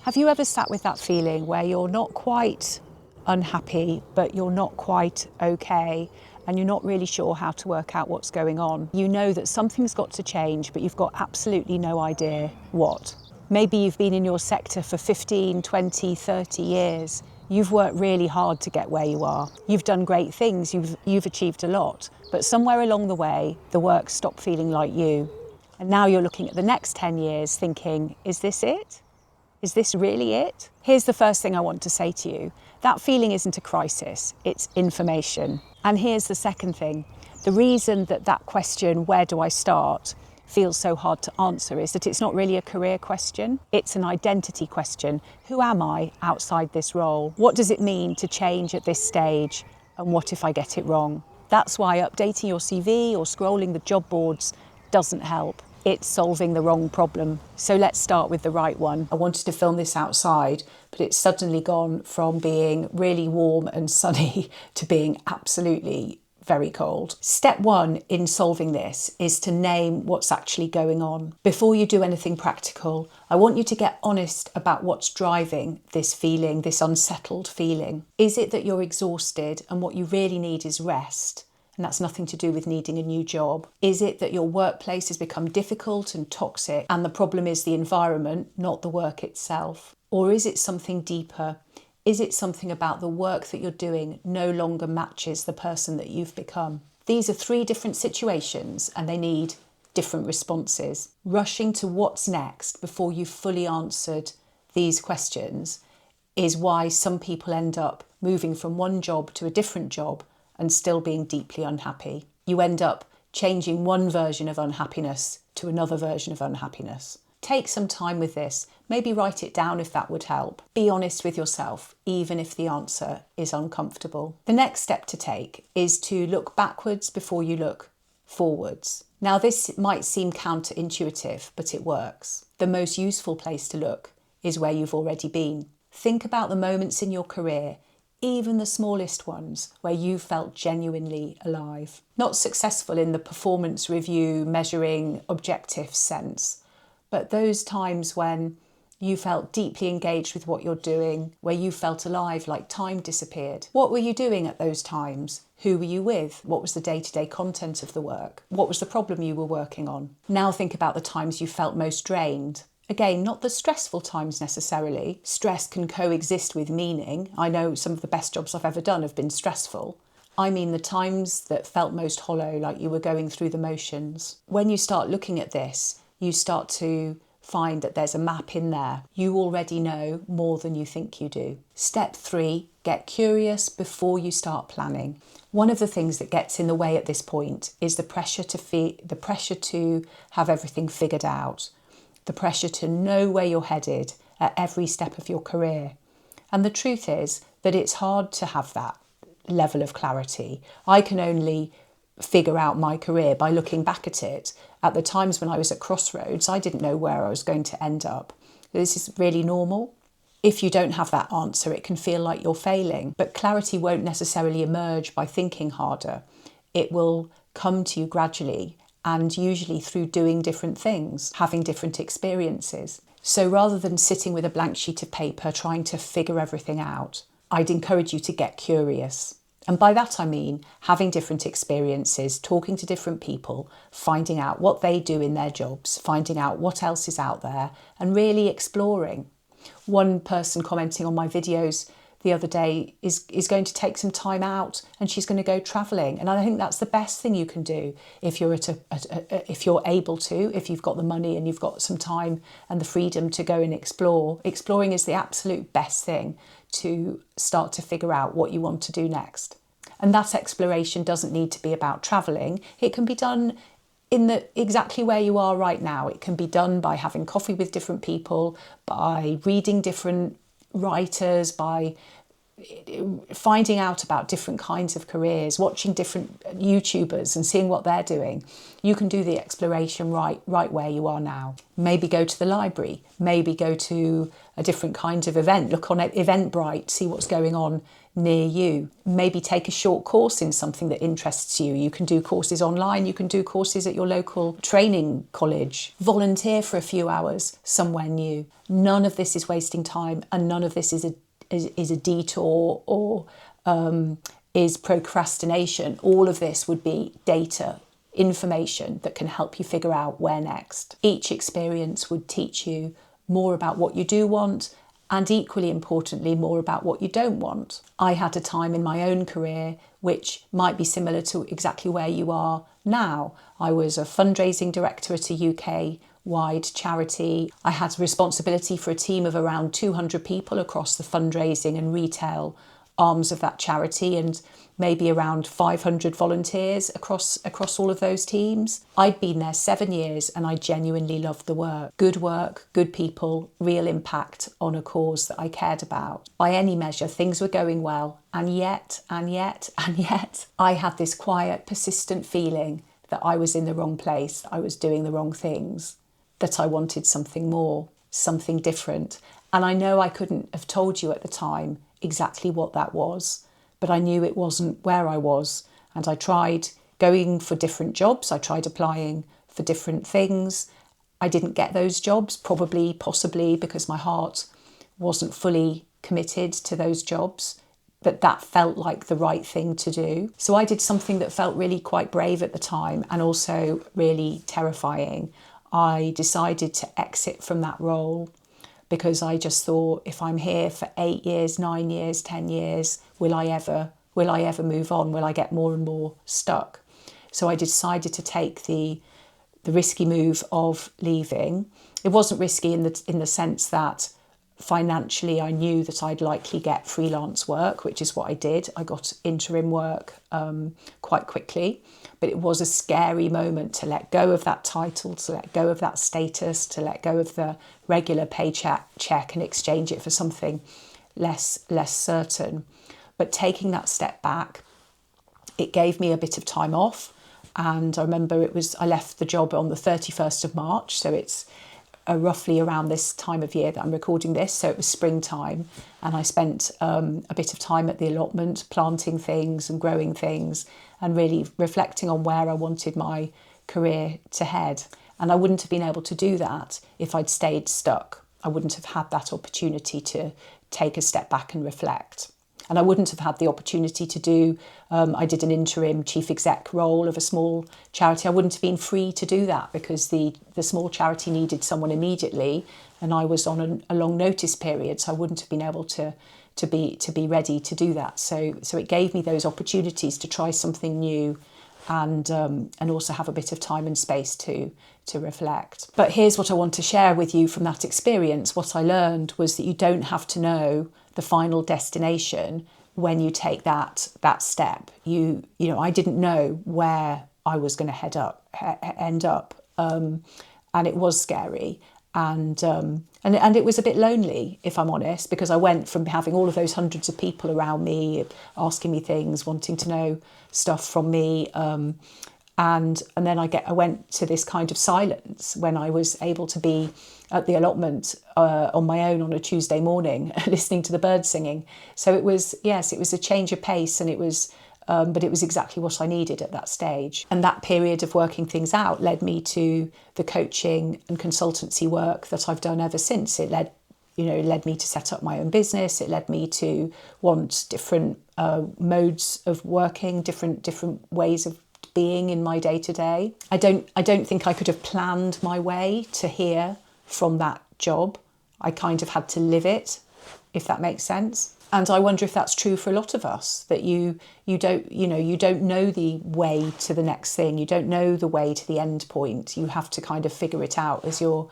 Have you ever sat with that feeling where you're not quite unhappy, but you're not quite okay, and you're not really sure how to work out what's going on? You know that something's got to change, but you've got absolutely no idea what. Maybe you've been in your sector for 15, 20, 30 years. You've worked really hard to get where you are. You've done great things, you've achieved a lot, but somewhere along the way, the work stopped feeling like you. And now you're looking at the next 10 years thinking, is this it? Is this really it? Here's the first thing I want to say to you. That feeling isn't a crisis, it's information. And here's the second thing. The reason that question, where do I start, feels so hard to answer is that it's not really a career question, it's an identity question. Who am I outside this role? What does it mean to change at this stage? And what if I get it wrong? That's why updating your CV or scrolling the job boards doesn't help. It's solving the wrong problem. So let's start with the right one. I wanted to film this outside, but it's suddenly gone from being really warm and sunny to being absolutely very cold. Step one in solving this is to name what's actually going on. Before you do anything practical, I want you to get honest about what's driving this feeling, this unsettled feeling. Is it that you're exhausted and what you really need is rest? And that's nothing to do with needing a new job. Is it that your workplace has become difficult and toxic and the problem is the environment, not the work itself? Or is it something deeper? Is it something about the work that you're doing no longer matches the person that you've become? These are three different situations and they need different responses. Rushing to what's next before you've fully answered these questions is why some people end up moving from one job to a different job and still being deeply unhappy. You end up changing one version of unhappiness to another version of unhappiness. Take some time with this. Maybe write it down if that would help. Be honest with yourself, even if the answer is uncomfortable. The next step to take is to look backwards before you look forwards. Now, this might seem counterintuitive, but it works. The most useful place to look is where you've already been. Think about the moments in your career, even the smallest ones, where you felt genuinely alive. Not successful in the performance review, measuring, objective sense, but those times when you felt deeply engaged with what you're doing, where you felt alive, like time disappeared. What were you doing at those times? Who were you with? What was the day-to-day content of the work? What was the problem you were working on? Now think about the times you felt most drained. Again, not the stressful times necessarily. Stress can coexist with meaning. I know some of the best jobs I've ever done have been stressful. I mean the times that felt most hollow, like you were going through the motions. When you start looking at this, you start to find that there's a map in there. You already know more than you think you do. Step 3, get curious before you start planning. One of the things that gets in the way at this point is the pressure to have everything figured out, the pressure to know where you're headed at every step of your career. And the truth is that it's hard to have that level of clarity. I can only figure out my career by looking back at it. At the times when I was at crossroads, I didn't know where I was going to end up. This is really normal. If you don't have that answer, it can feel like you're failing. But clarity won't necessarily emerge by thinking harder. It will come to you gradually and usually through doing different things, having different experiences. So rather than sitting with a blank sheet of paper trying to figure everything out, I'd encourage you to get curious. And by that I mean having different experiences, talking to different people, finding out what they do in their jobs, finding out what else is out there, and really exploring. One person commenting on my videos the other day is going to take some time out and she's going to go travelling. And I think that's the best thing you can do if you're if you're able to, if you've got the money and you've got some time and the freedom to go and explore. Exploring is the absolute best thing to start to figure out what you want to do next. And that exploration doesn't need to be about travelling. It can be done exactly where you are right now. It can be done by having coffee with different people, by reading different writers, by finding out about different kinds of careers, watching different YouTubers and seeing what they're doing. You can do the exploration right where you are now. Maybe go to the library, maybe go to a different kind of event, look on Eventbrite, see what's going on near you. Maybe take a short course in something that interests you. You can do courses online, you can do courses at your local training college. Volunteer for a few hours somewhere new. None of this is wasting time, and none of this is a detour or is procrastination. All of this would be data, information that can help you figure out where next. Each experience would teach you more about what you do want, and equally importantly, more about what you don't want. I had a time in my own career which might be similar to exactly where you are now. I was a fundraising director at a UK-wide charity. I had responsibility for a team of around 200 people across the fundraising and retail arms of that charity, and maybe around 500 volunteers across all of those teams. I'd been there 7 years and I genuinely loved the work, good people, real impact on a cause that I cared about. By any measure, things were going well, and yet, I had this quiet, persistent feeling that I was in the wrong place, I was doing the wrong things, that I wanted something more, something different. And I know I couldn't have told you at the time exactly what that was, but I knew it wasn't where I was. And I tried going for different jobs. I tried applying for different things. I didn't get those jobs, possibly because my heart wasn't fully committed to those jobs, but that felt like the right thing to do. So I did something that felt really quite brave at the time and also really terrifying. I decided to exit from that role because I just thought, if I'm here for 8 years, 9 years, 10 years, will I ever move on? Will I get more and more stuck? So I decided to take the risky move of leaving. It wasn't risky in the sense that financially I knew that I'd likely get freelance work, which is what I did. I got interim work quite quickly, but it was a scary moment to let go of that title, to let go of that status, to let go of the regular paycheck and exchange it for something less certain. But taking that step back, it gave me a bit of time off. And I remember I left the job on the 31st of March, so it's roughly around this time of year that I'm recording this, so it was springtime, and I spent a bit of time at the allotment planting things and growing things and really reflecting on where I wanted my career to head. And I wouldn't have been able to do that if I'd stayed stuck. I wouldn't have had that opportunity to take a step back and reflect. And I wouldn't have had the opportunity to do, I did an interim chief exec role of a small charity. I wouldn't have been free to do that because the small charity needed someone immediately, and I was on a long notice period, so I wouldn't have been able to be ready to do that. So it gave me those opportunities to try something new and also have a bit of time and space to reflect. But here's what I want to share with you from that experience. What I learned was that you don't have to know the final destination when you take that step. You know, I didn't know where I was going to end up, and it was scary. And it was a bit lonely, if I'm honest, because I went from having all of those hundreds of people around me asking me things, wanting to know stuff from me, and then I went to this kind of silence when I was able to be at the allotment on my own on a Tuesday morning, listening to the birds singing. So it was a change of pace, and it was. But it was exactly what I needed at that stage. And that period of working things out led me to the coaching and consultancy work that I've done ever since. It led me to set up my own business. It led me to want different modes of working, different ways of being in my day-to-day. I don't think I could have planned my way to here from that job. I kind of had to live it, if that makes sense. And I wonder if that's true for a lot of us, that you don't know the way to the next thing. You don't know the way to the end point. You have to kind of figure it out as you're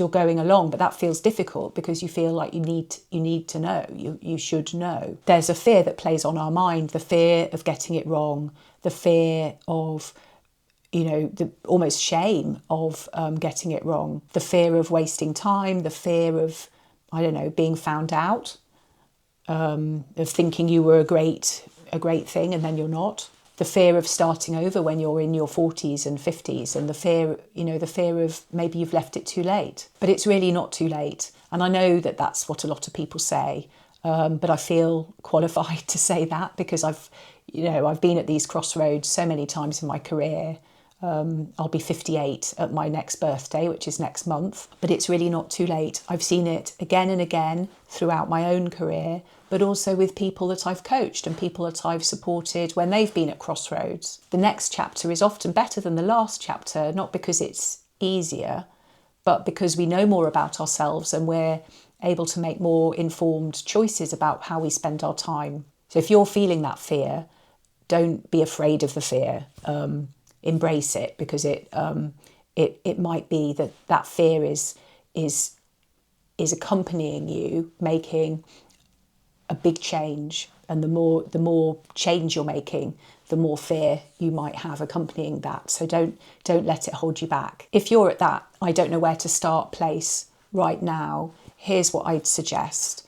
going along. But that feels difficult because you feel like you need to know. You should know. There's a fear that plays on our mind, the fear of getting it wrong, the fear of the almost shame of getting it wrong, the fear of wasting time, the fear of, being found out. of thinking you were a great thing and then you're not. The fear of starting over when you're in your 40s and 50s, and the fear of maybe you've left it too late. But it's really not too late. And I know that that's what a lot of people say, but I feel qualified to say that because I've been at these crossroads so many times in my career. I'll be 58 at my next birthday, which is next month, but it's really not too late. I've seen it again and again throughout my own career, but also with people that I've coached and people that I've supported when they've been at crossroads. The next chapter is often better than the last chapter, not because it's easier, but because we know more about ourselves and we're able to make more informed choices about how we spend our time. So if you're feeling that fear, don't be afraid of the fear. Embrace it, because it might be that fear is accompanying you making a big change, and the more change you're making, the more fear you might have accompanying that. So don't let it hold you back. If you're at that I don't know where to start place right now, here's what I'd suggest.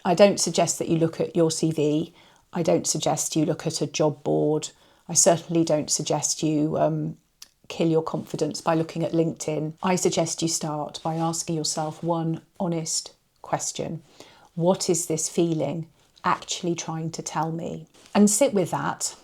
I don't suggest that you look at your CV. I don't suggest you look at a job board. I certainly don't suggest you kill your confidence by looking at LinkedIn. I suggest you start by asking yourself one honest question. What is this feeling actually trying to tell me? And sit with that,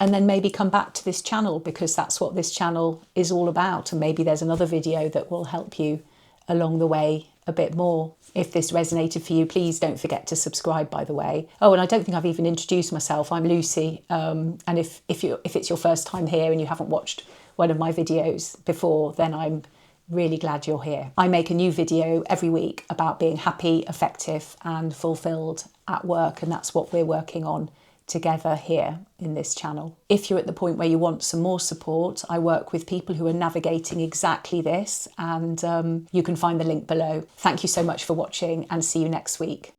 and then maybe come back to this channel, because that's what this channel is all about. And maybe there's another video that will help you along the way a bit more. If this resonated for you, please don't forget to subscribe, by the way. Oh, and I don't think I've even introduced myself. I'm Lucy. And if it's your first time here and you haven't watched one of my videos before, then I'm really glad you're here. I make a new video every week about being happy, effective and fulfilled at work. And that's what we're working on together here in this channel. If you're at the point where you want some more support, I work with people who are navigating exactly this, and you can find the link below. Thank you so much for watching, and see you next week.